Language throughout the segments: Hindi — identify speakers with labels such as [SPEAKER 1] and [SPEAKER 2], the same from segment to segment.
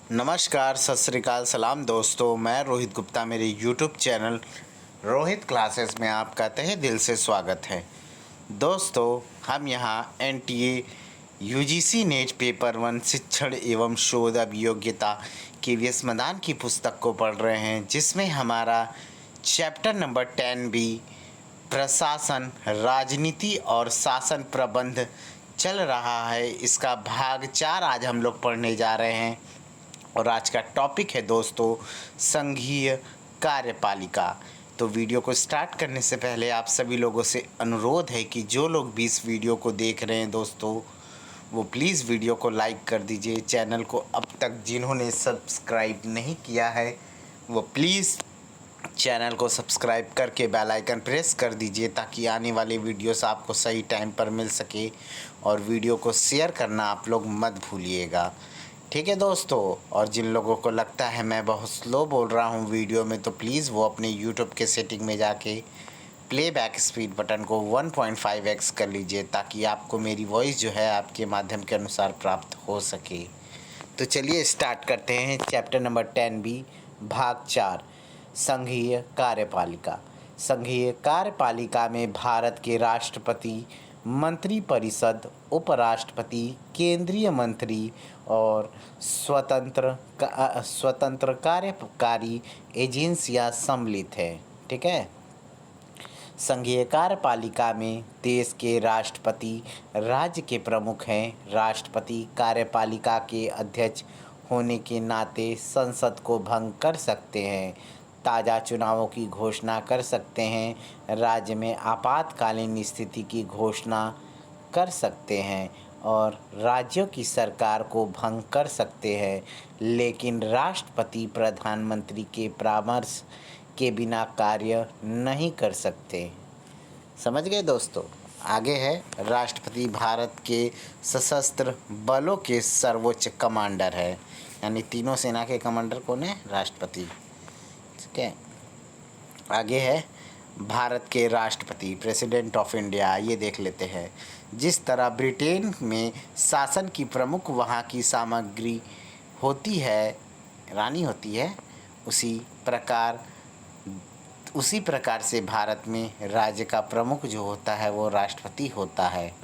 [SPEAKER 1] नमस्कार, सत श्री अकाल, सलाम दोस्तों। मैं रोहित गुप्ता, मेरे यूट्यूब चैनल रोहित क्लासेस में आपका तहे दिल से स्वागत है। दोस्तों, हम यहाँ एनटीए यूजीसी नेट पेपर 1 शिक्षण एवं शोध अभियोग्यता के व्यसमदान की पुस्तक को पढ़ रहे हैं, जिसमें हमारा चैप्टर नंबर 10 बी प्रशासन, राजनीति और शासन प्रबंध चल रहा है। इसका भाग 4 आज हम लोग पढ़ने जा रहे हैं और आज का टॉपिक है दोस्तों संघीय कार्यपालिका। तो वीडियो को स्टार्ट करने से पहले आप सभी लोगों से अनुरोध है कि जो लोग भी इस वीडियो को देख रहे हैं दोस्तों, वो प्लीज़ वीडियो को लाइक कर दीजिए। चैनल को अब तक जिन्होंने सब्सक्राइब नहीं किया है वो प्लीज़ चैनल को सब्सक्राइब करके बेल आइकन प्रेस कर दीजिए, ताकि आने वाले वीडियोस आपको सही टाइम पर मिल सके। और वीडियो को शेयर करना आप लोग मत भूलिएगा, ठीक है दोस्तों। और जिन लोगों को लगता है मैं बहुत स्लो बोल रहा हूँ वीडियो में, तो प्लीज़ वो अपने यूट्यूब के सेटिंग में जाके प्लेबैक स्पीड बटन को 1.5x कर लीजिए, ताकि आपको मेरी वॉइस जो है आपके माध्यम के अनुसार प्राप्त हो सके। तो चलिए स्टार्ट करते हैं चैप्टर नंबर 10 बी भाग 4 संघीय कार्यपालिका। संघीय कार्यपालिका में भारत के राष्ट्रपति, मंत्रिपरिषद, उपराष्ट्रपति, केंद्रीय मंत्री और स्वतंत्र कार्यकारी एजेंसियां सम्मिलित हैं, ठीक है। संघीय कार्यपालिका में देश के राष्ट्रपति राज्य के प्रमुख हैं। राष्ट्रपति कार्यपालिका के अध्यक्ष होने के नाते संसद को भंग कर सकते हैं, ताज़ा चुनावों की घोषणा कर सकते हैं, राज्य में आपातकालीन स्थिति की घोषणा कर सकते हैं और राज्यों की सरकार को भंग कर सकते हैं, लेकिन राष्ट्रपति प्रधानमंत्री के परामर्श के बिना कार्य नहीं कर सकते। समझ गए दोस्तों। आगे है राष्ट्रपति भारत के सशस्त्र बलों के सर्वोच्च कमांडर है, यानी तीनों सेना के कमांडर कौन है? राष्ट्रपति, ठीक है। आगे है भारत के राष्ट्रपति, प्रेसिडेंट ऑफ इंडिया। ये देख लेते हैं। जिस तरह ब्रिटेन में शासन की प्रमुख वहाँ की सामग्री होती है, रानी होती है, उसी प्रकार से भारत में राज्य का प्रमुख जो होता है वो राष्ट्रपति होता है।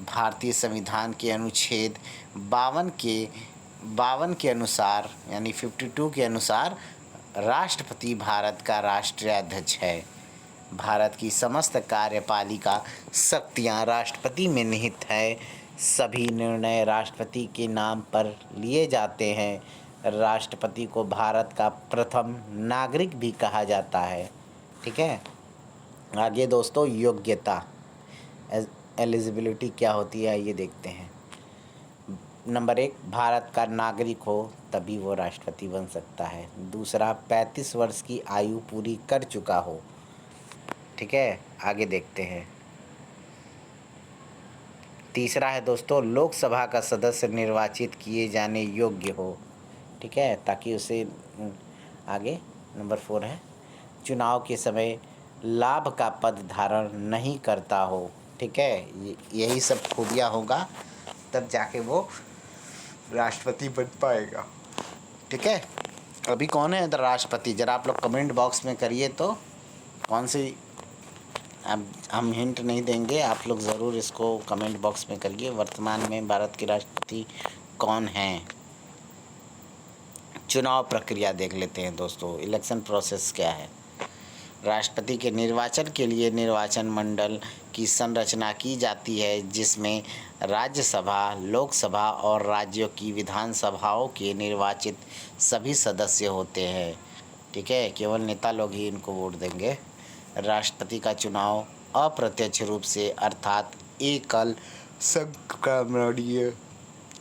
[SPEAKER 1] भारतीय संविधान के अनुच्छेद 52 के अनुसार, यानी 52 के अनुसार राष्ट्रपति भारत का राष्ट्रीय अध्यक्ष है। भारत की समस्त कार्यपालिका शक्तियाँ राष्ट्रपति में निहित है। सभी निर्णय राष्ट्रपति के नाम पर लिए जाते हैं। राष्ट्रपति को भारत का प्रथम नागरिक भी कहा जाता है, ठीक है। आगे दोस्तों योग्यता, एलिजिबिलिटी क्या होती है ये देखते हैं। नंबर 1, भारत का नागरिक हो तभी वो राष्ट्रपति बन सकता है। दूसरा, 35 वर्ष की आयु पूरी कर चुका हो, ठीक है। आगे देखते हैं। तीसरा है दोस्तों, लोकसभा का सदस्य निर्वाचित किए जाने योग्य हो, ठीक है, ताकि उसे आगे। नंबर 4 है, चुनाव के समय लाभ का पद धारण नहीं करता हो, ठीक है। यही सब खूबियाँ होगा तब जाके वो राष्ट्रपति बन पाएगा, ठीक है। अभी कौन है राष्ट्रपति, ज़रा आप लोग कमेंट बॉक्स में करिए तो कौन सी। अब हम हिंट नहीं देंगे, आप लोग ज़रूर इसको कमेंट बॉक्स में करिए। वर्तमान में भारत के राष्ट्रपति कौन हैं। चुनाव प्रक्रिया देख लेते हैं दोस्तों, इलेक्शन प्रोसेस क्या है। राष्ट्रपति के निर्वाचन के लिए निर्वाचन मंडल की संरचना की जाती है, जिसमें राज्यसभा, लोकसभा और राज्यों की विधानसभाओं के निर्वाचित सभी सदस्य होते हैं, ठीक है। केवल नेता लोग ही इनको वोट देंगे। राष्ट्रपति का चुनाव अप्रत्यक्ष रूप से, अर्थात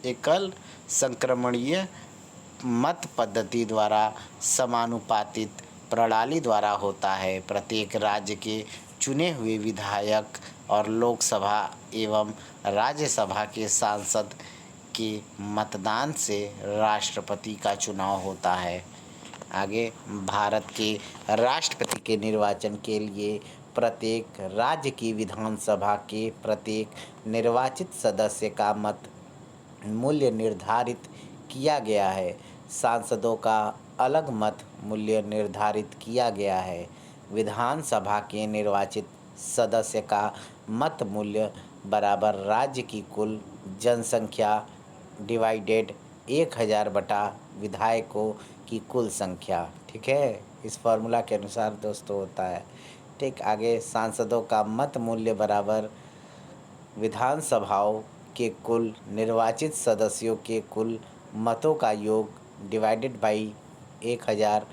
[SPEAKER 1] एकल संक्रमणीय मत पद्धति द्वारा समानुपातित प्रणाली द्वारा होता है। प्रत्येक राज्य के चुने हुए विधायक और लोकसभा एवं राज्यसभा के सांसद के मतदान से राष्ट्रपति का चुनाव होता है। आगे, भारत के राष्ट्रपति के निर्वाचन के लिए प्रत्येक राज्य की विधानसभा के प्रत्येक निर्वाचित सदस्य का मत मूल्य निर्धारित किया गया है। सांसदों का अलग मत मूल्य निर्धारित किया गया है। विधानसभा के निर्वाचित सदस्य का मत मूल्य बराबर राज्य की कुल जनसंख्या डिवाइडेड 1000 बटा विधायकों की कुल संख्या। ठीक है, इस फॉर्मूला के अनुसार दोस्तों होता है। ठीक, आगे सांसदों का मत मूल्य बराबर विधानसभाओं के कुल निर्वाचित सदस्यों के कुल मतों का योग डिवाइडेड बाई 1000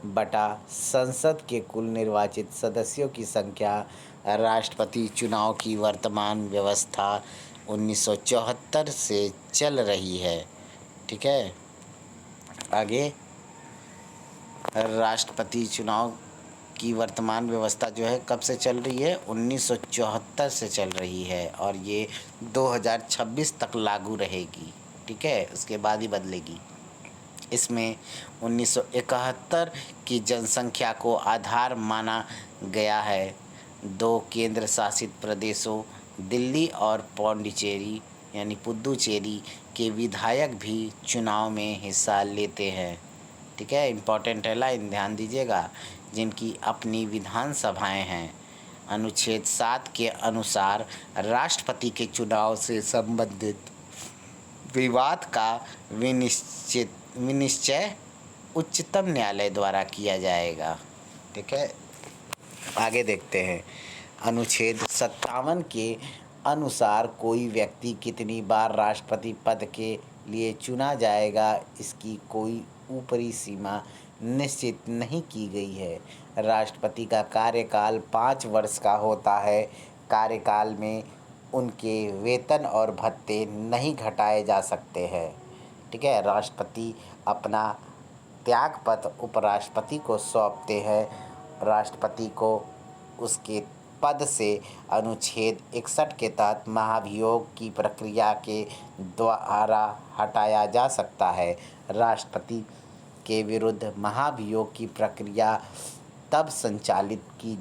[SPEAKER 1] बटा संसद के कुल निर्वाचित सदस्यों की संख्या। राष्ट्रपति चुनाव की वर्तमान व्यवस्था 1974 से चल रही है। ठीक है, आगे राष्ट्रपति चुनाव की वर्तमान व्यवस्था जो है कब से चल रही है? 1974 से चल रही है और ये 2026 तक लागू रहेगी। ठीक है, उसके बाद ही बदलेगी। इसमें 1971 की जनसंख्या को आधार माना गया है। 2 केंद्र शासित प्रदेशों दिल्ली और पौंडीचेरी यानी पुद्दुचेरी के विधायक भी चुनाव में हिस्सा लेते हैं। ठीक है, इम्पॉर्टेंट है लाइन, ध्यान दीजिएगा। जिनकी अपनी विधानसभाएं हैं। अनुच्छेद 7 के अनुसार राष्ट्रपति के चुनाव से संबंधित विवाद का विनिश्चय उच्चतम न्यायालय द्वारा किया जाएगा। ठीक है, आगे देखते हैं। अनुच्छेद 57 के अनुसार कोई व्यक्ति कितनी बार राष्ट्रपति पद के लिए चुना जाएगा, इसकी कोई ऊपरी सीमा निश्चित नहीं की गई है। राष्ट्रपति का कार्यकाल 5 वर्ष का होता है। कार्यकाल में उनके वेतन और भत्ते नहीं घटाए जा सकते हैं। ठीक है, राष्ट्रपति अपना त्यागपत्र उपराष्ट्रपति को सौंपते हैं। राष्ट्रपति को उसके पद से अनुच्छेद 61 के तहत महाभियोग की प्रक्रिया के द्वारा हटाया जा सकता है। राष्ट्रपति के विरुद्ध महाभियोग की प्रक्रिया तब संचालित की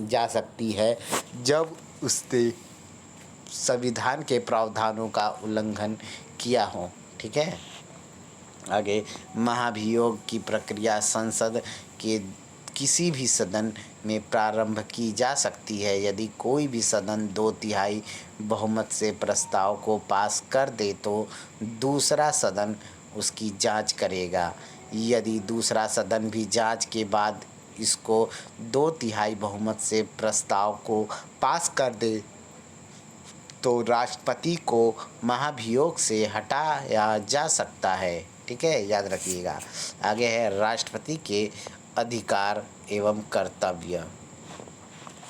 [SPEAKER 1] जा सकती है जब उसने संविधान के प्रावधानों का उल्लंघन किया हो। ठीक है, आगे महाभियोग की प्रक्रिया संसद के किसी भी सदन में प्रारंभ की जा सकती है यदि कोई भी सदन 2/3 बहुमत से प्रस्ताव को पास कर दे तो दूसरा सदन उसकी जांच करेगा। यदि दूसरा सदन भी जांच के बाद इसको 2/3 बहुमत से प्रस्ताव को पास कर दे तो राष्ट्रपति को महाभियोग से हटाया जा सकता है। ठीक है, याद रखिएगा। आगे है राष्ट्रपति के अधिकार एवं कर्तव्य।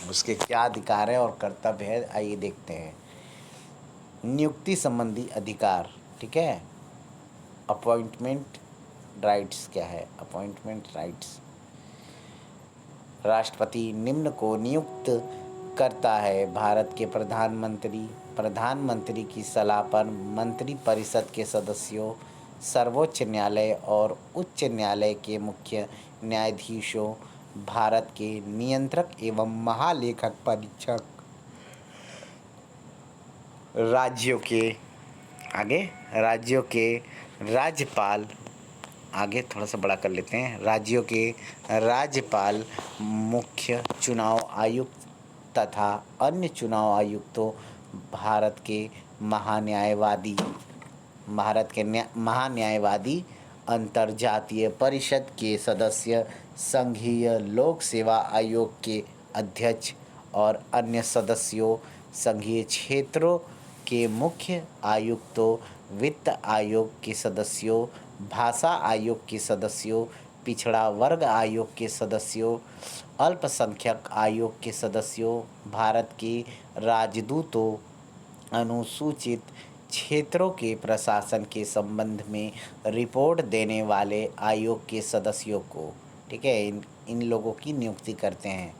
[SPEAKER 1] उसके क्या अधिकार है और कर्तव्य है, आइए देखते हैं। नियुक्ति संबंधी अधिकार। ठीक है, अपॉइंटमेंट राइट्स क्या है? अपॉइंटमेंट राइट्स, राष्ट्रपति निम्न को नियुक्त करता है। भारत के प्रधानमंत्री की सलाह पर मंत्रिपरिषद के सदस्यों, सर्वोच्च न्यायालय और उच्च न्यायालय के मुख्य न्यायाधीशों, भारत के नियंत्रक एवं महालेखक परीक्षक, राज्यों के राज्यपाल, आगे थोड़ा सा बड़ा कर लेते हैं, राज्यों के राज्यपाल, मुख्य चुनाव आयुक्त तथा अन्य चुनाव आयुक्तों, भारत के महान्यायवादी, अंतर्जातीय परिषद के सदस्य, संघीय लोक सेवा आयोग के अध्यक्ष और अन्य सदस्यों, संघीय क्षेत्रों के मुख्य आयुक्तों, वित्त आयोग के सदस्यों, भाषा आयोग के सदस्यों, पिछड़ा वर्ग आयोग के सदस्यों, अल्पसंख्यक आयोग के सदस्यों, भारत के राजदूतों, अनुसूचित क्षेत्रों के प्रशासन के संबंध में रिपोर्ट देने वाले आयोग के सदस्यों को। ठीक है, इन लोगों की नियुक्ति करते हैं।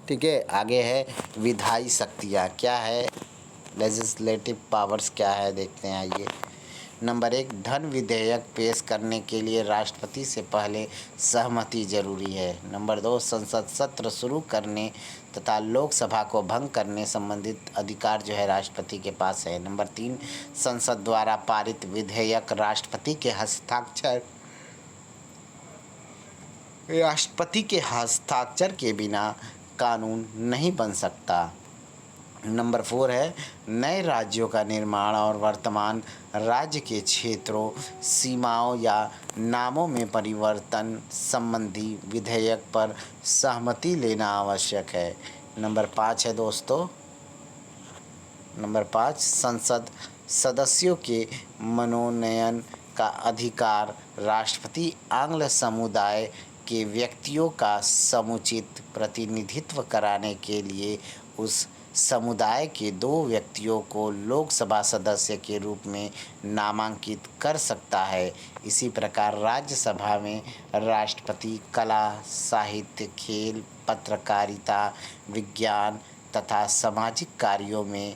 [SPEAKER 1] ठीक है, आगे है विधायी शक्तियाँ क्या है, लेजिस्लेटिव पावर्स क्या है देखते हैं। आइए, नंबर 1, धन विधेयक पेश करने के लिए राष्ट्रपति से पहले सहमति जरूरी है। नंबर 2, संसद सत्र शुरू करने तथा लोकसभा को भंग करने संबंधित अधिकार जो है राष्ट्रपति के पास है। नंबर 3, संसद द्वारा पारित विधेयक राष्ट्रपति के हस्ताक्षर के बिना कानून नहीं बन सकता। नंबर 4 है नए राज्यों का निर्माण और वर्तमान राज्य के क्षेत्रों, सीमाओं या नामों में परिवर्तन संबंधी विधेयक पर सहमति लेना आवश्यक है। नंबर 5 है दोस्तों, नंबर 5, संसद सदस्यों के मनोनयन का अधिकार राष्ट्रपति आंग्ल समुदाय के व्यक्तियों का समुचित प्रतिनिधित्व कराने के लिए उस समुदाय के 2 व्यक्तियों को लोकसभा सदस्य के रूप में नामांकित कर सकता है। इसी प्रकार राज्यसभा में राष्ट्रपति कला, साहित्य, खेल, पत्रकारिता, विज्ञान तथा सामाजिक कार्यों में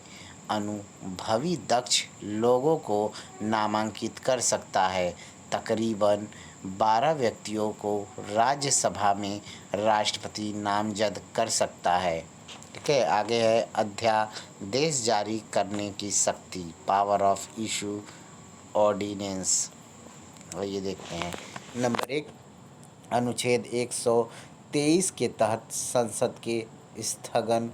[SPEAKER 1] अनुभवी दक्ष लोगों को नामांकित कर सकता है। तकरीबन 12 व्यक्तियों को राज्यसभा में राष्ट्रपति नामजद कर सकता है। ठीक है, आगे है अध्यादेश जारी करने की शक्ति, पावर ऑफ इशू ऑर्डिनेंस। और ये देखते हैं नंबर 1, अनुच्छेद 123 के तहत संसद के स्थगन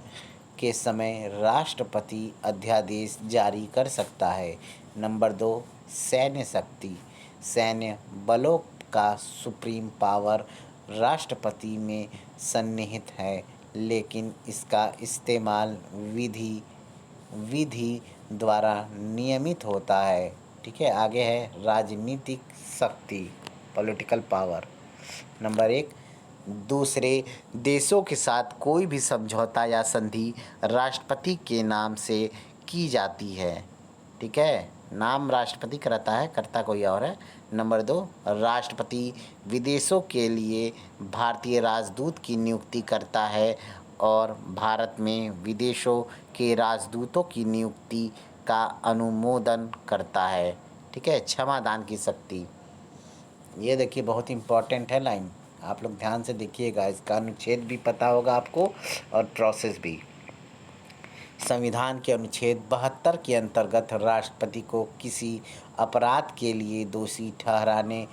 [SPEAKER 1] के समय राष्ट्रपति अध्यादेश जारी कर सकता है। नंबर 2, सैन्य शक्ति, सैन्य बलों का सुप्रीम पावर राष्ट्रपति में सन्निहित है, लेकिन इसका इस्तेमाल विधि द्वारा नियमित होता है। ठीक है, आगे है राजनीतिक शक्ति, पॉलिटिकल पावर। नंबर 1, दूसरे देशों के साथ कोई भी समझौता या संधि राष्ट्रपति के नाम से की जाती है। ठीक है, नाम राष्ट्रपति कराता है, करता कोई और है। नंबर 2, राष्ट्रपति विदेशों के लिए भारतीय राजदूत की नियुक्ति करता है और भारत में विदेशों के राजदूतों की नियुक्ति का अनुमोदन करता है। ठीक है, क्षमादान की शक्ति। ये देखिए बहुत इम्पॉर्टेंट है लाइन, आप लोग ध्यान से देखिएगा, इसका अनुच्छेद भी पता होगा आपको और प्रोसेस भी। संविधान के अनुच्छेद 72 के अंतर्गत राष्ट्रपति को किसी अपराध के लिए दोषी ठहराने,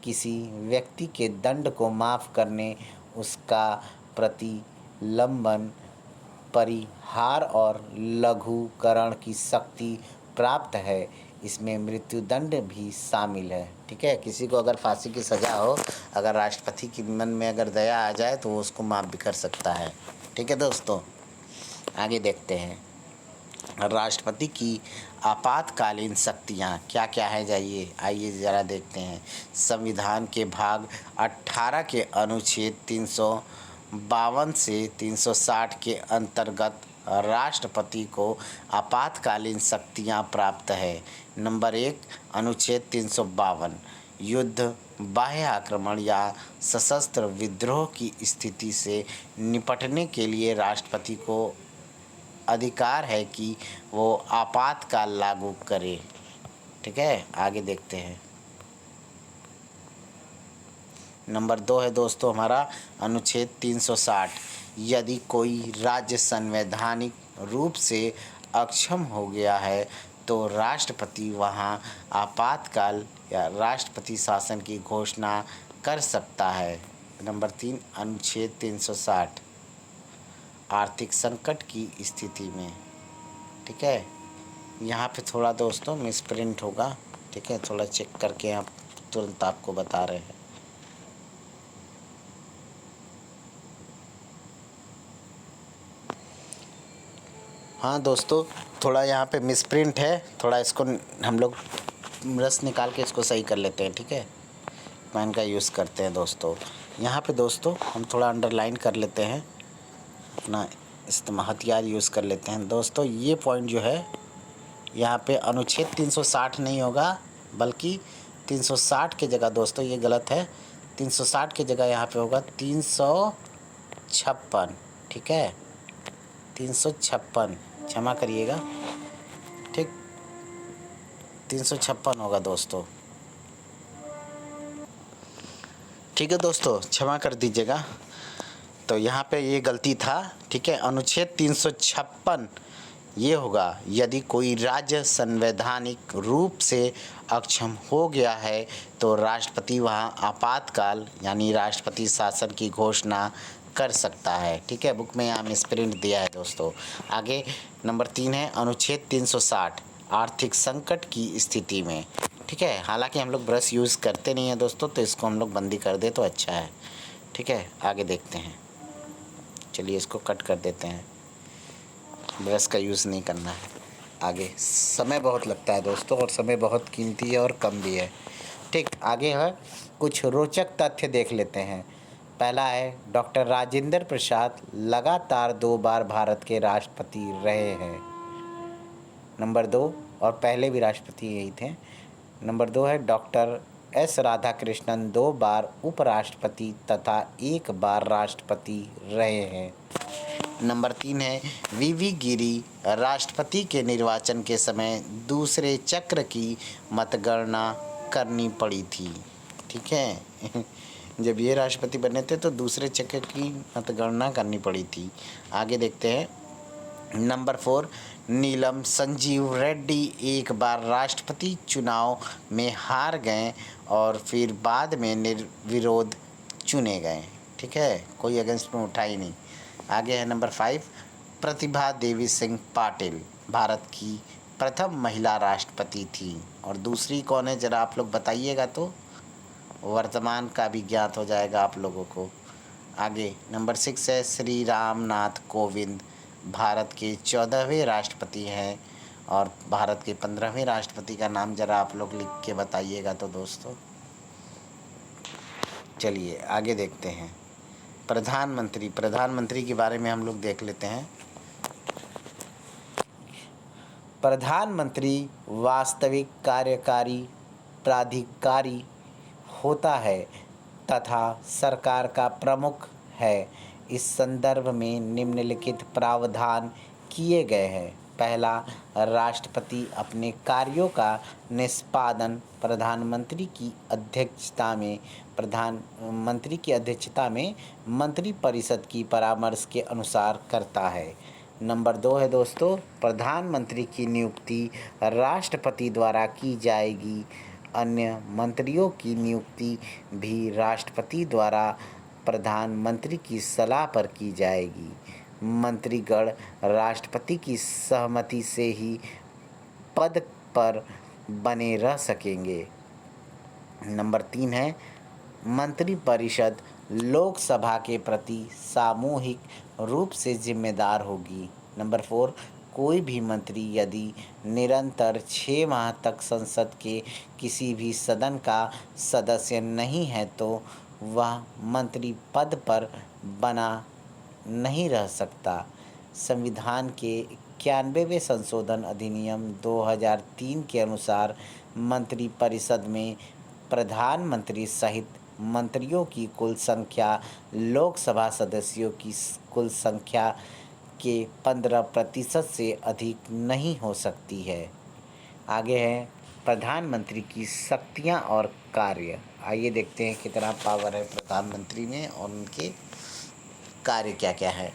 [SPEAKER 1] किसी व्यक्ति के दंड को माफ़ करने, उसका प्रतिलंबन, परिहार और लघुकरण की शक्ति प्राप्त है। इसमें मृत्युदंड भी शामिल है। ठीक है, किसी को अगर फांसी की सज़ा हो, अगर राष्ट्रपति के मन में अगर दया आ जाए तो वो उसको माफ़ भी कर सकता है। ठीक है दोस्तों, आगे देखते हैं राष्ट्रपति की आपातकालीन शक्तियाँ क्या क्या है। आइए ज़रा देखते हैं। संविधान के भाग 18 के अनुच्छेद 352 से 360 के अंतर्गत राष्ट्रपति को आपातकालीन शक्तियाँ प्राप्त है। नंबर 1, अनुच्छेद 352, युद्ध, बाह्य आक्रमण या सशस्त्र विद्रोह की स्थिति से निपटने के लिए राष्ट्रपति को अधिकार है कि वो आपातकाल लागू करे। ठीक है, आगे देखते हैं। नंबर 2 है दोस्तों हमारा अनुच्छेद 360, यदि कोई राज्य संवैधानिक रूप से अक्षम हो गया है तो राष्ट्रपति वहाँ आपातकाल या राष्ट्रपति शासन की घोषणा कर सकता है। नंबर 3, अनुच्छेद 360, आर्थिक संकट की स्थिति में। ठीक है, यहाँ पे थोड़ा दोस्तों मिसप्रिंट होगा। ठीक है, थोड़ा चेक करके हम तुरंत आपको बता रहे हैं। हाँ दोस्तों, थोड़ा यहाँ पे मिसप्रिंट है, थोड़ा इसको हम लोग रस निकाल के इसको सही कर लेते हैं। ठीक है, पेन का यूज़ करते हैं दोस्तों। यहाँ पे दोस्तों हम थोड़ा अंडरलाइन कर लेते हैं, अपना इस्तेमाल हथियार यूज़ कर लेते हैं दोस्तों। ये पॉइंट जो है यहाँ पे अनुच्छेद 360 नहीं होगा, बल्कि 360 की जगह दोस्तों ये गलत है, 360 की जगह यहाँ पे होगा 356। ठीक है, 356, क्षमा करिएगा। ठीक, 356 होगा दोस्तों। ठीक है दोस्तों, क्षमा कर दीजिएगा। तो यहाँ पे ये गलती था, ठीक है। अनुच्छेद 356 ये होगा, यदि कोई राज्य संवैधानिक रूप से अक्षम हो गया है तो राष्ट्रपति वहाँ आपातकाल यानी राष्ट्रपति शासन की घोषणा कर सकता है। ठीक है, बुक में यहाँ मिसप्रिंट दिया है दोस्तों। आगे नंबर 3 है अनुच्छेद 360 आर्थिक संकट की स्थिति में। ठीक है, हालांकि हम लोग ब्रश यूज़ करते नहीं हैं दोस्तों, तो इसको हम लोग बंदी कर दे तो अच्छा है। ठीक है, आगे देखते हैं। चलिए इसको कट कर देते हैं, ब्रश का यूज़ नहीं करना है। आगे समय बहुत लगता है दोस्तों, और समय बहुत कीमती है और कम भी है। ठीक, आगे है कुछ रोचक तथ्य देख लेते हैं। पहला है डॉक्टर राजेंद्र प्रसाद लगातार 2 बार भारत के राष्ट्रपति रहे हैं। नंबर 2, और पहले भी राष्ट्रपति यही थे। नंबर 2 है डॉक्टर एस राधाकृष्णन 2 बार उपराष्ट्रपति तथा 1 बार राष्ट्रपति रहे हैं। नंबर 3 है वीवी गिरी राष्ट्रपति के निर्वाचन के समय दूसरे चक्र की मतगणना करनी पड़ी थी। ठीक है जब ये राष्ट्रपति बने थे तो दूसरे चक्र की मतगणना करनी पड़ी थी। आगे देखते हैं। नंबर 4, नीलम संजीव रेड्डी 1 बार राष्ट्रपति चुनाव में हार गए और फिर बाद में निर्विरोध चुने गए। ठीक है, कोई अगेंस्ट में उठा ही नहीं। आगे है नंबर 5, प्रतिभा देवी सिंह पाटिल भारत की प्रथम महिला राष्ट्रपति थी। और दूसरी कौन है ज़रा आप लोग बताइएगा तो वर्तमान का भी ज्ञात हो जाएगा आप लोगों को। आगे नंबर 6 है श्री रामनाथ कोविंद भारत के 14वें राष्ट्रपति हैं। और भारत के 15वें राष्ट्रपति का नाम ज़रा आप लोग लिख के बताइएगा तो दोस्तों। चलिए आगे देखते हैं। प्रधानमंत्री के बारे में हम लोग देख लेते हैं। प्रधानमंत्री वास्तविक कार्यकारी प्राधिकारी होता है तथा सरकार का प्रमुख है। इस संदर्भ में निम्नलिखित प्रावधान किए गए हैं। पहला, राष्ट्रपति अपने कार्यों का निष्पादन प्रधानमंत्री की अध्यक्षता में मंत्रिपरिषद की परामर्श के अनुसार करता है। नंबर 2 है दोस्तों, प्रधानमंत्री की नियुक्ति राष्ट्रपति द्वारा की जाएगी। अन्य मंत्रियों की नियुक्ति भी राष्ट्रपति द्वारा प्रधानमंत्री की सलाह पर की जाएगी। मंत्रीगण राष्ट्रपति की सहमति से ही पद पर बने रह सकेंगे। नंबर 3 है मंत्रिपरिषद लोकसभा के प्रति सामूहिक रूप से जिम्मेदार होगी। नंबर 4, कोई भी मंत्री यदि निरंतर 6 माह तक संसद के किसी भी सदन का सदस्य नहीं है तो वह मंत्री पद पर बना नहीं रह सकता। संविधान के 91वें संशोधन अधिनियम 2003 के अनुसार मंत्रिपरिषद में प्रधानमंत्री सहित मंत्रियों की कुल संख्या लोकसभा सदस्यों की कुल संख्या के 15% से अधिक नहीं हो सकती है। आगे है प्रधानमंत्री की शक्तियां और कार्य। आइए देखते हैं कितना पावर है प्रधानमंत्री में और उनके कार्य क्या क्या है।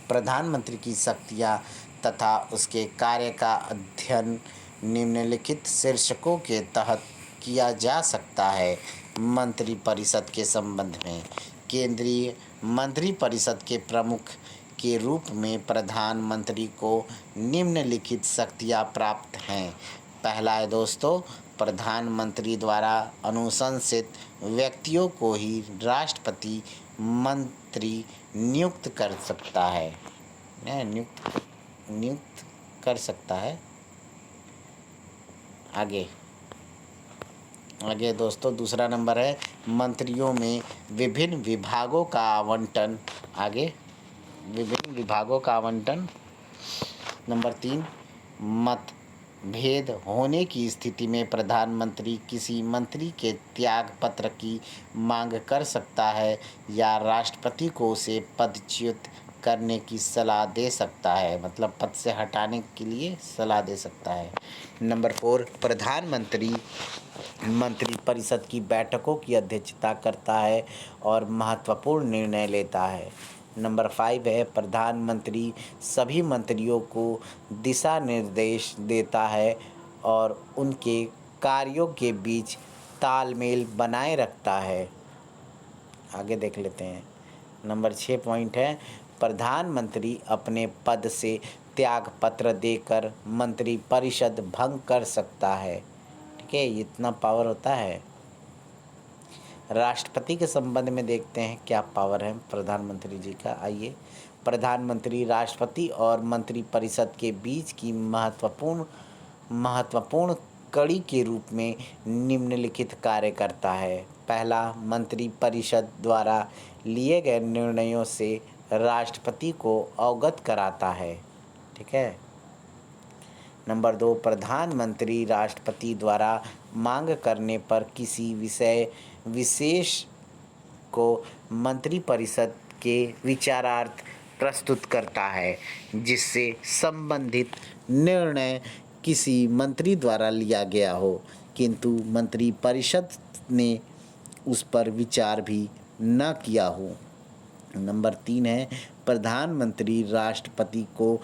[SPEAKER 1] प्रधानमंत्री की शक्तियां तथा उसके कार्य का अध्ययन निम्नलिखित शीर्षकों के तहत किया जा सकता है। मंत्रिपरिषद के संबंध में केंद्रीय मंत्रिपरिषद के प्रमुख के रूप में प्रधानमंत्री को निम्नलिखित शक्तियां प्राप्त हैं। पहला है दोस्तों, प्रधानमंत्री द्वारा अनुशंसित व्यक्तियों को ही राष्ट्रपति मंत्री नियुक्त कर सकता है। नियुक्त कर सकता है। आगे दोस्तों दूसरा नंबर है मंत्रियों में विभिन्न विभागों का आवंटन। विभिन्न विभागों का आवंटन। नंबर 3, मतभेद होने की स्थिति में प्रधानमंत्री किसी मंत्री के त्याग पत्र की मांग कर सकता है या राष्ट्रपति को उसे पदच्युत करने की सलाह दे सकता है, मतलब पद से हटाने के लिए सलाह दे सकता है। नंबर 4, प्रधानमंत्री मंत्रिपरिषद की बैठकों की अध्यक्षता करता है और महत्वपूर्ण निर्णय लेता है। नंबर 5 है, प्रधानमंत्री सभी मंत्रियों को दिशा निर्देश देता है और उनके कार्यों के बीच तालमेल बनाए रखता है। आगे देख लेते हैं। नंबर 6 पॉइंट है, प्रधानमंत्री अपने पद से त्यागपत्र देकर मंत्रिपरिषद भंग कर सकता है। ठीक है, इतना पावर होता है। राष्ट्रपति के संबंध में देखते हैं क्या पावर है प्रधानमंत्री जी का। आइए, प्रधानमंत्री राष्ट्रपति और मंत्रिपरिषद के बीच की महत्वपूर्ण कड़ी के रूप में निम्नलिखित कार्य करता है। पहला, मंत्रिपरिषद द्वारा लिए गए निर्णयों से राष्ट्रपति को अवगत कराता है। ठीक है। नंबर 2, प्रधानमंत्री राष्ट्रपति द्वारा मांग करने पर किसी विषय विशेष को मंत्रिपरिषद के विचारार्थ प्रस्तुत करता है, जिससे संबंधित निर्णय किसी मंत्री द्वारा लिया गया हो, किंतु मंत्रिपरिषद ने उस पर विचार भी न किया हो। नंबर 3 है, प्रधानमंत्री राष्ट्रपति को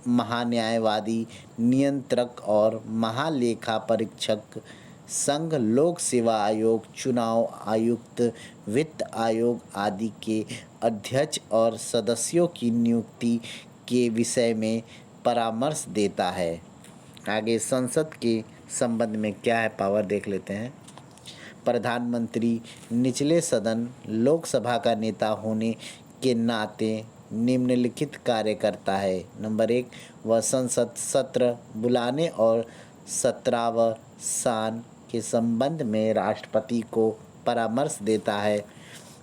[SPEAKER 1] महान्यायवादी, नियंत्रक और महालेखा परीक्षक संघ, लोक सेवा आयोग, चुनाव आयुक्त, वित्त आयोग आदि के अध्यक्ष और सदस्यों की नियुक्ति के विषय में परामर्श देता है। आगे संसद के संबंध में क्या है पावर देख लेते हैं। प्रधानमंत्री निचले सदन लोकसभा का नेता होने के नाते निम्नलिखित कार्य करता है। नंबर 1, वह संसद सत्र बुलाने और सत्रावसान के संबंध में राष्ट्रपति को परामर्श देता है।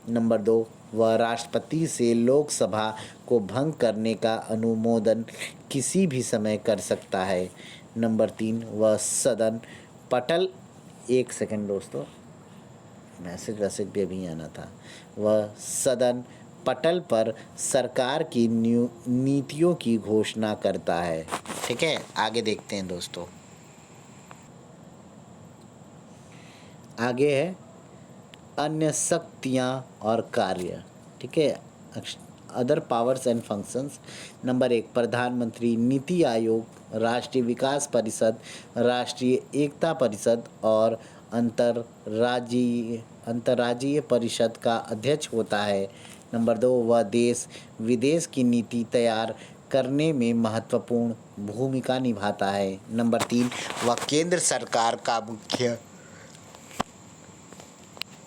[SPEAKER 1] नंबर 2, वह राष्ट्रपति से लोकसभा को भंग करने का अनुमोदन किसी भी समय कर सकता है। नंबर 3, वह सदन पटल, एक सेकंड दोस्तों, मैसेज भी अभी आना था। वह सदन पटल पर सरकार की नीतियों की घोषणा करता है। ठीक है, आगे देखते हैं दोस्तों। आगे है अन्य शक्तियाँ और कार्य। ठीक है, other powers and functions. Number 1, प्रधानमंत्री नीति आयोग, राष्ट्रीय विकास परिषद, राष्ट्रीय एकता परिषद और अंतर्राज्यीय परिषद का अध्यक्ष होता है। नंबर 2, वह देश विदेश की नीति तैयार करने में महत्वपूर्ण भूमिका निभाता है। नंबर 3, वह केंद्र सरकार का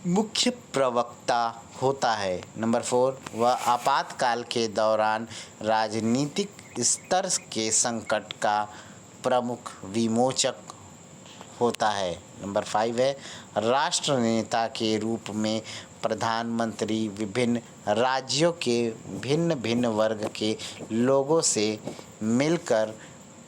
[SPEAKER 1] मुख्य प्रवक्ता होता है। नंबर 4, वह आपातकाल के दौरान राजनीतिक स्तर के संकट का प्रमुख विमोचक होता है। नंबर 5 है, राष्ट्र नेता के रूप में प्रधानमंत्री विभिन्न राज्यों के भिन्न भिन्न वर्ग के लोगों से मिलकर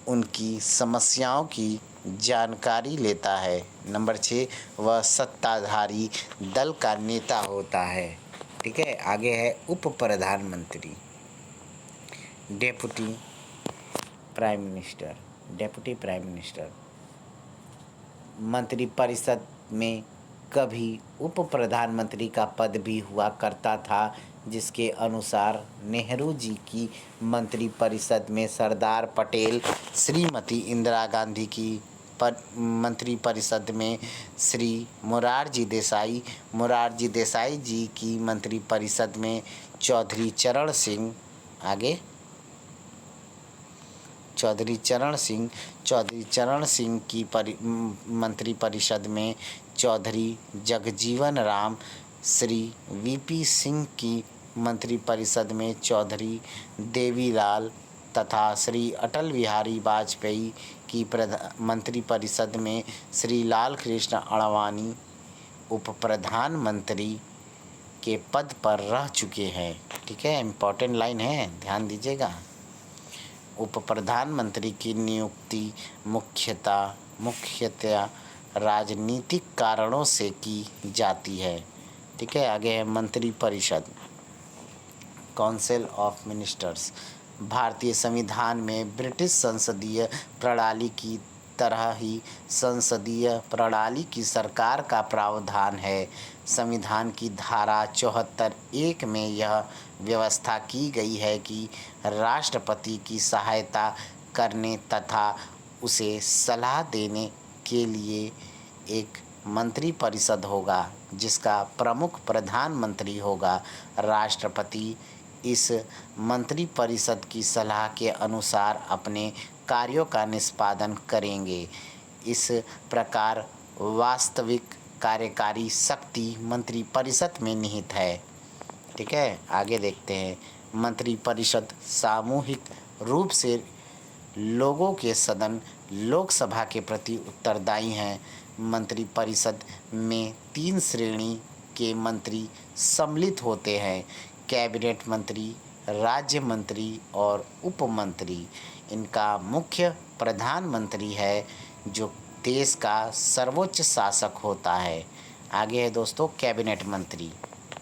[SPEAKER 1] उनकी समस्याओं की जानकारी लेता है। नंबर 6, वह सत्ताधारी दल का नेता होता है। ठीक है, आगे है उप प्रधानमंत्री, डेप्यूटी प्राइम मिनिस्टर। मंत्रिपरिषद में कभी उप प्रधानमंत्री का पद भी हुआ करता था, जिसके अनुसार नेहरू जी की मंत्रिपरिषद में सरदार पटेल, श्रीमती इंदिरा गांधी की मंत्रिपरिषद में श्री मोरारजी देसाई जी की मंत्रिपरिषद में चौधरी चरण सिंह की मंत्रिपरिषद में चौधरी जगजीवन राम, श्री वीपी सिंह की मंत्रिपरिषद में चौधरी देवीलाल तथा श्री अटल बिहारी वाजपेयी की मंत्रिपरिषद में श्री लाल कृष्ण आडवाणी उप प्रधानमंत्री के पद पर रह चुके हैं। ठीक है, इम्पोर्टेंट लाइन है, ध्यान दीजिएगा। उप प्रधानमंत्री की नियुक्ति मुख्यतया राजनीतिक कारणों से की जाती है। ठीक है, आगे है मंत्रिपरिषद। Council of ministers. भारतीय संविधान में ब्रिटिश संसदीय प्रणाली की तरह ही संसदीय प्रणाली की सरकार का प्रावधान है। संविधान की धारा 74(1) में यह व्यवस्था की गई है कि राष्ट्रपति की सहायता करने तथा उसे सलाह देने के लिए एक मंत्रिपरिषद होगा, जिसका प्रमुख प्रधानमंत्री होगा। राष्ट्रपति इस मंत्रिपरिषद की सलाह के अनुसार अपने कार्यों का निष्पादन करेंगे। इस प्रकार वास्तविक कार्यकारी शक्ति मंत्रिपरिषद में निहित है। ठीक है, आगे देखते हैं। मंत्रिपरिषद सामूहिक रूप से लोगों के सदन लोकसभा के प्रति उत्तरदायी हैं। मंत्रिपरिषद में 3 श्रेणी के मंत्री सम्मिलित होते हैं: कैबिनेट मंत्री, राज्य मंत्री और उप मंत्री। इनका मुख्य प्रधानमंत्री है, जो देश का सर्वोच्च शासक होता है। आगे है दोस्तों कैबिनेट मंत्री।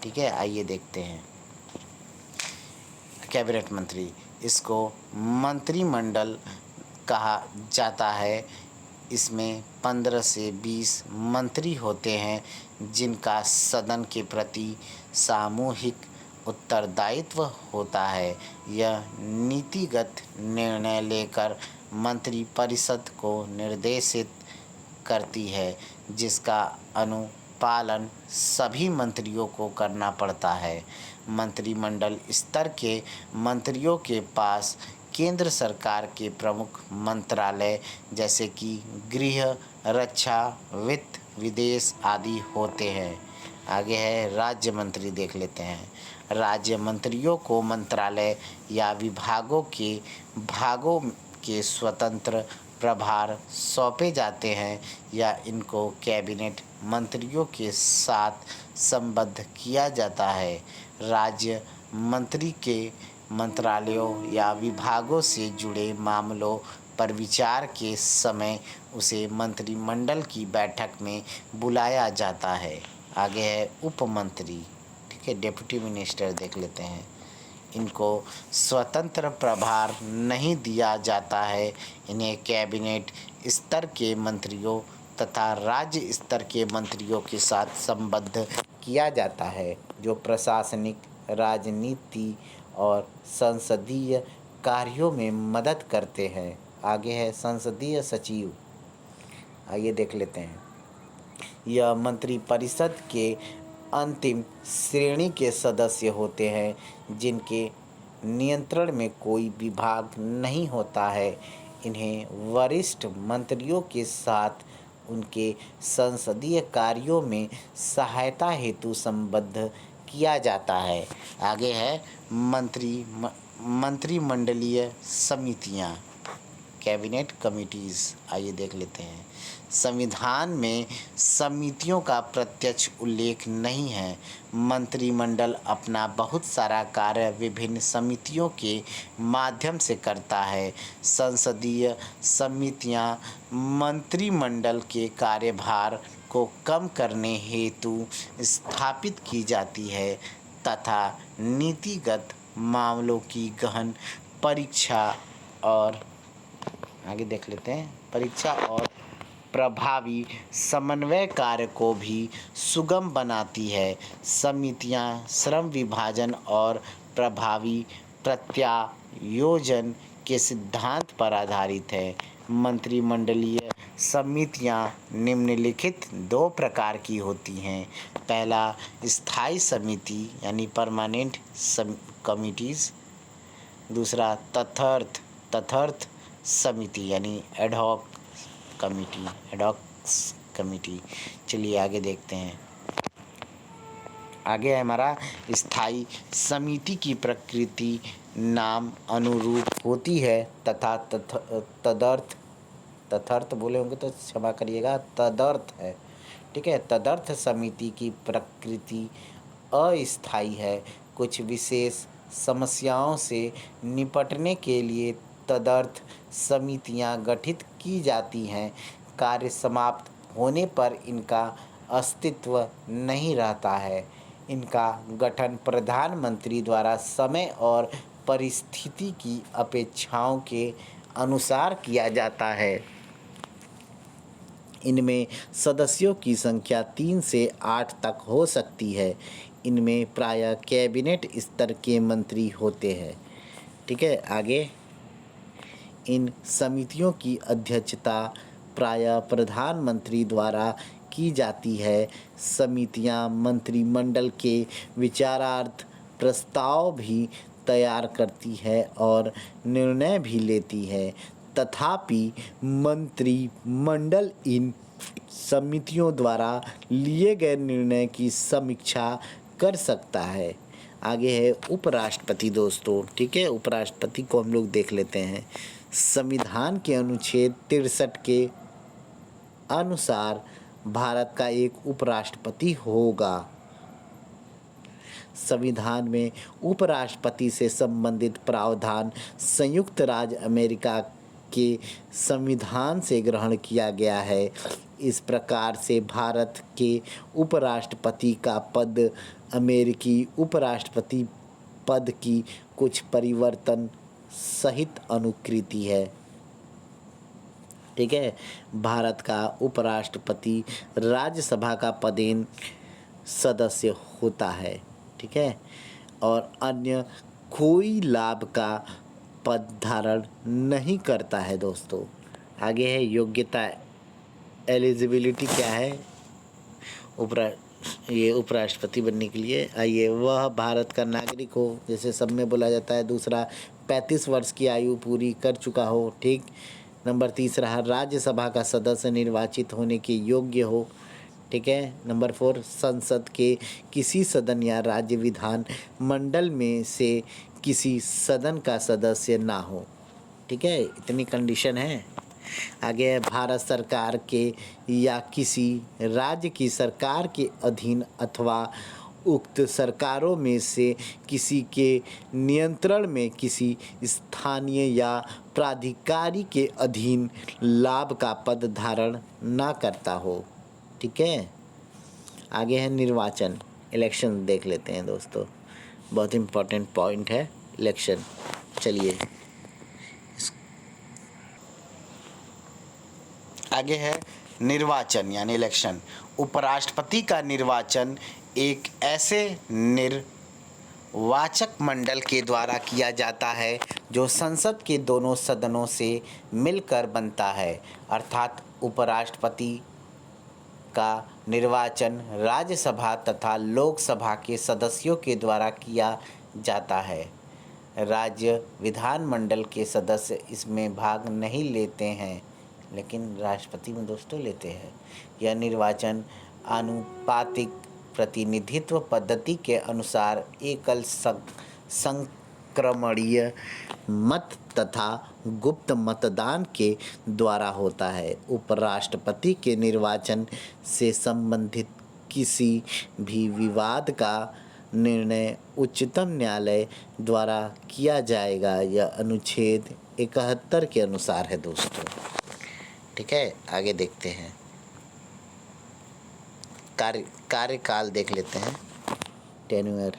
[SPEAKER 1] ठीक है, आइए देखते हैं कैबिनेट मंत्री। इसको मंत्रिमंडल कहा जाता है। इसमें 15 से 20 मंत्री होते हैं, जिनका सदन के प्रति सामूहिक उत्तरदायित्व होता है। यह नीतिगत निर्णय लेकर मंत्रिपरिषद को निर्देशित करती है, जिसका अनुपालन सभी मंत्रियों को करना पड़ता है। मंत्रिमंडल स्तर के मंत्रियों के पास केंद्र सरकार के प्रमुख मंत्रालय जैसे कि गृह, रक्षा, वित्त, विदेश आदि होते हैं। आगे है राज्य मंत्री, देख लेते हैं। राज्य मंत्रियों को मंत्रालय या विभागों के भागों के स्वतंत्र प्रभार सौंपे जाते हैं या इनको कैबिनेट मंत्रियों के साथ संबद्ध किया जाता है। राज्य मंत्री के मंत्रालयों या विभागों से जुड़े मामलों पर विचार के समय उसे मंत्रिमंडल की बैठक में बुलाया जाता है। आगे है उप मंत्री। ठीक है, डिप्टी मिनिस्टर देख लेते हैं। इनको स्वतंत्र प्रभार नहीं दिया जाता है। इन्हें कैबिनेट स्तर के मंत्रियों तथा राज्य स्तर के मंत्रियों के साथ संबद्ध किया जाता है, जो प्रशासनिक, राजनीति और संसदीय कार्यों में मदद करते हैं। आगे है संसदीय सचिव। आइए देख लेते हैं। यह मंत्रिपरिषद के अंतिम श्रेणी के सदस्य होते हैं, जिनके नियंत्रण में कोई विभाग नहीं होता है। इन्हें वरिष्ठ मंत्रियों के साथ उनके संसदीय कार्यों में सहायता हेतु संबद्ध किया जाता है। आगे है मंत्रिमंडलीय समितियां, कैबिनेट कमिटीज़। आइए देख लेते हैं। संविधान में समितियों का प्रत्यक्ष उल्लेख नहीं है। मंत्रिमंडल अपना बहुत सारा कार्य विभिन्न समितियों के माध्यम से करता है। संसदीय समितियां मंत्रिमंडल के कार्यभार को कम करने हेतु स्थापित की जाती है तथा नीतिगत मामलों की गहन परीक्षा और आगे देख लेते हैं परीक्षा और प्रभावी समन्वय कार्य को भी सुगम बनाती है। समितियां श्रम विभाजन और प्रभावी प्रत्यायोजन के सिद्धांत पर आधारित है। मंत्रिमंडलीय समितियां निम्नलिखित 2 प्रकार की होती हैं। पहला स्थायी समिति यानी परमानेंट कमिटीज़। दूसरा तदर्थ समिति यानी एडहॉक कमिटी। चलिए आगे देखते हैं। आगे है हमारा स्थायी समिति की प्रकृति नाम अनुरूप होती है तथा तदर्थ बोले होंगे तो क्षमा करिएगा, तदर्थ है। ठीक है, तदर्थ समिति की प्रकृति अस्थायी है। कुछ विशेष समस्याओं से निपटने के लिए तदर्थ समितियां गठित की जाती हैं। कार्य समाप्त होने पर इनका अस्तित्व नहीं रहता है। इनका गठन प्रधानमंत्री द्वारा समय और परिस्थिति की अपेक्षाओं के अनुसार किया जाता है। इनमें सदस्यों की संख्या 3 से 8 तक हो सकती है। इनमें प्रायः कैबिनेट स्तर के मंत्री होते हैं। ठीक है, आगे इन समितियों की अध्यक्षता प्रायः प्रधानमंत्री द्वारा की जाती है। समितियां मंत्रिमंडल के विचारार्थ प्रस्ताव भी तैयार करती है और निर्णय भी लेती है। तथापि मंत्रिमंडल इन समितियों द्वारा लिए गए निर्णय की समीक्षा कर सकता है। आगे है उपराष्ट्रपति दोस्तों। ठीक है, उपराष्ट्रपति को हम लोग देख लेते हैं। संविधान के अनुच्छेद 63 के अनुसार भारत का एक उपराष्ट्रपति होगा। संविधान में उपराष्ट्रपति से संबंधित प्रावधान संयुक्त राज्य अमेरिका के संविधान से ग्रहण किया गया है। इस प्रकार से भारत के उपराष्ट्रपति का पद अमेरिकी उपराष्ट्रपति पद की कुछ परिवर्तन सहित अनुकृति है। ठीक है, भारत का उपराष्ट्रपति राज्यसभा का पदेन सदस्य होता है। ठीक है, और अन्य कोई लाभ का पद धारण नहीं करता है दोस्तों। आगे है योग्यता, एलिजिबिलिटी क्या है उपराष्ट्रपति बनने के लिए। आइए, वह भारत का नागरिक हो, जैसे सब में बोला जाता है। दूसरा, 35 वर्ष की आयु पूरी कर चुका हो। ठीक। नंबर तीसरा, राज्यसभा का सदस्य निर्वाचित होने के योग्य हो। ठीक है। नंबर 4, संसद के किसी सदन या राज्य विधान मंडल में से किसी सदन का सदस्य ना हो। ठीक है, इतनी कंडीशन है। आगे है भारत सरकार के या किसी राज्य की सरकार के अधीन अथवा उक्त सरकारों में से किसी के नियंत्रण में किसी स्थानीय या प्राधिकारी के अधीन लाभ का पद धारण ना करता हो। ठीक है। आगे है निर्वाचन, इलेक्शन देख लेते हैं दोस्तों, बहुत इम्पोर्टेंट पॉइंट है इलेक्शन। चलिए, आगे है निर्वाचन यानी इलेक्शन। उपराष्ट्रपति का निर्वाचन एक ऐसे निर्वाचक मंडल के द्वारा किया जाता है जो संसद के दोनों सदनों से मिलकर बनता है। अर्थात उपराष्ट्रपति का निर्वाचन राज्यसभा तथा लोकसभा के सदस्यों के द्वारा किया जाता है। राज्य विधानमंडल के सदस्य इसमें भाग नहीं लेते हैं, लेकिन राष्ट्रपति में दोस्तों लेते हैं। यह निर्वाचन आनुपातिक प्रतिनिधित्व पद्धति के अनुसार एकल संक्रमणीय मत तथा गुप्त मतदान के द्वारा होता है। उपराष्ट्रपति के निर्वाचन से संबंधित किसी भी विवाद का निर्णय उच्चतम न्यायालय द्वारा किया जाएगा। यह अनुच्छेद 71 के अनुसार है दोस्तों। ठीक है, आगे देखते हैं कार्यकाल देख लेते हैं। टेन्योर,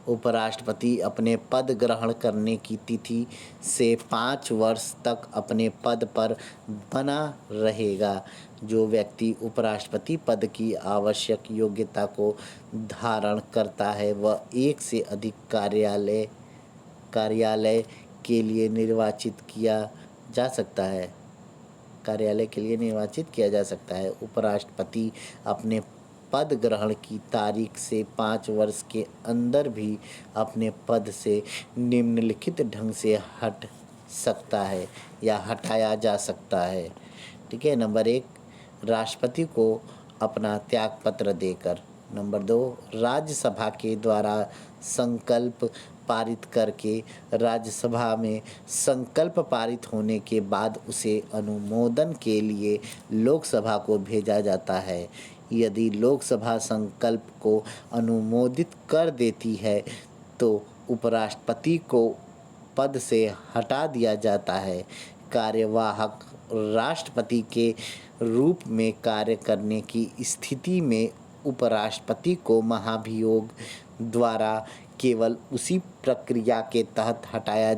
[SPEAKER 1] उपराष्ट्रपति अपने पद ग्रहण करने की तिथि से 5 वर्ष तक अपने पद पर बना रहेगा। जो व्यक्ति उपराष्ट्रपति पद की आवश्यक योग्यता को धारण करता है वह एक से अधिक कार्यालय के लिए निर्वाचित किया जा सकता है। उपराष्ट्रपति अपने पद ग्रहण की तारीख से 5 वर्ष के अंदर भी अपने पद से निम्नलिखित ढंग से हट सकता है या हटाया जा सकता है। ठीक है। नंबर 1, राष्ट्रपति को अपना त्यागपत्र देकर। नंबर 2, राज्यसभा के द्वारा संकल्प पारित करके राज्यसभा में संकल्प पारित होने के बाद उसे अनुमोदन के लिए लोकसभा को भेजा जाता है। यदि लोकसभा संकल्प को अनुमोदित कर देती है तो उपराष्ट्रपति को पद से हटा दिया जाता है। कार्यवाहक राष्ट्रपति के रूप में कार्य करने की स्थिति में
[SPEAKER 2] उपराष्ट्रपति को महाभियोग द्वारा केवल उसी प्रक्रिया के तहत हटाया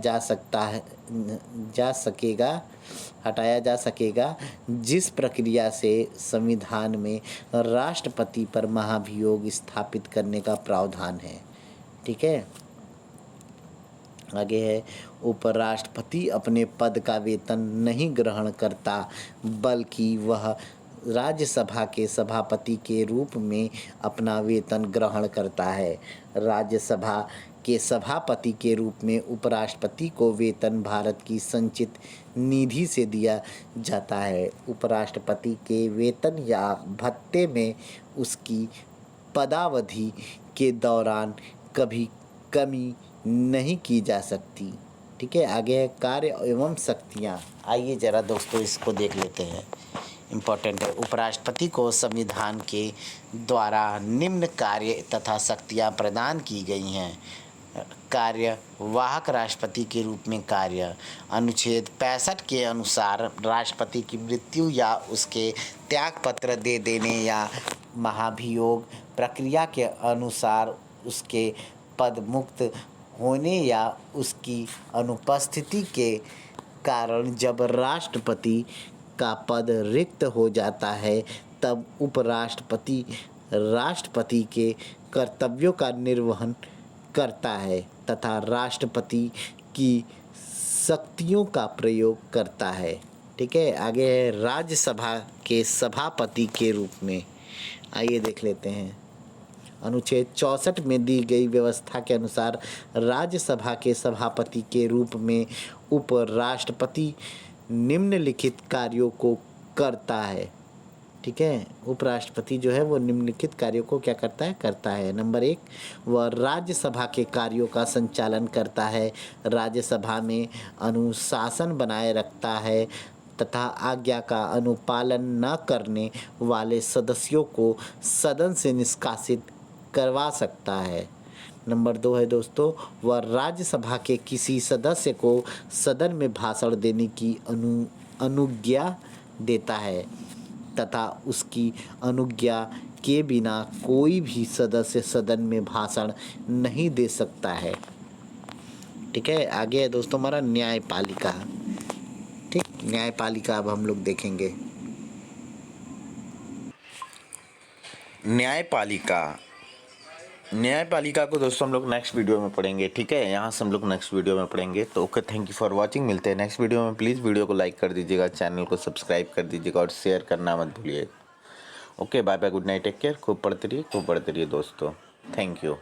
[SPEAKER 2] जा सकेगा जिस प्रक्रिया से संविधान में राष्ट्रपति पर महाभियोग स्थापित करने का प्रावधान है। ठीक है, आगे है, उपराष्ट्रपति अपने पद का वेतन नहीं ग्रहण करता, बल्कि वह राज्यसभा के सभापति के रूप में अपना वेतन ग्रहण करता है। राज्यसभा के सभापति के रूप में उपराष्ट्रपति को वेतन भारत की संचित निधि से दिया जाता है। उपराष्ट्रपति के वेतन या भत्ते में उसकी पदावधि के दौरान कभी कमी नहीं की जा सकती। ठीक है, आगे है कार्य एवं शक्तियाँ। आइए जरा दोस्तों इसको देख लेते हैं, इम्पोर्टेंट है। उपराष्ट्रपति को संविधान के द्वारा निम्न कार्य तथा शक्तियाँ प्रदान की गई हैं। कार्यवाहक राष्ट्रपति के रूप में कार्य, अनुच्छेद 65 के अनुसार राष्ट्रपति की मृत्यु या उसके त्यागपत्र दे देने या महाभियोग प्रक्रिया के अनुसार उसके पद मुक्त होने या उसकी अनुपस्थिति के कारण जब राष्ट्रपति का पद रिक्त हो जाता है, तब उपराष्ट्रपति राष्ट्रपति के कर्तव्यों का निर्वहन करता है तथा राष्ट्रपति की शक्तियों का प्रयोग करता है। ठीक है, आगे है राज्यसभा के सभापति के रूप में। आइए देख लेते हैं, अनुच्छेद 64 में दी गई व्यवस्था के अनुसार राज्यसभा के सभापति के रूप में उपराष्ट्रपति निम्नलिखित कार्यों को करता है। ठीक है, उपराष्ट्रपति जो है वो निम्नलिखित कार्यों को क्या करता है। नंबर 1, वह राज्यसभा के कार्यों का संचालन करता है, राज्यसभा में अनुशासन बनाए रखता है तथा आज्ञा का अनुपालन न करने वाले सदस्यों को सदन से निष्कासित करवा सकता है। नंबर 2 है दोस्तों, वह राज्यसभा के किसी सदस्य को सदन में भाषण देने की अनुज्ञा देता है तथा उसकी अनुज्ञा के बिना कोई भी सदस्य सदन में भाषण नहीं दे सकता है। ठीक है, आगे है दोस्तों हमारा न्यायपालिका। ठीक, न्यायपालिका अब हम लोग देखेंगे।
[SPEAKER 1] न्यायपालिका को दोस्तों हम लोग नेक्स्ट वीडियो में पढ़ेंगे। ठीक है, यहाँ से हम लोग नेक्स्ट वीडियो में पढ़ेंगे। तो okay, thank you for watching. मिलते हैं नेक्स्ट वीडियो में। प्लीज़ वीडियो को लाइक कर दीजिएगा, चैनल को सब्सक्राइब कर दीजिएगा और शेयर करना मत भूलिएगा। Okay, bye bye, good night, take care. खूब पढ़ते रहिए दोस्तों। Thank you.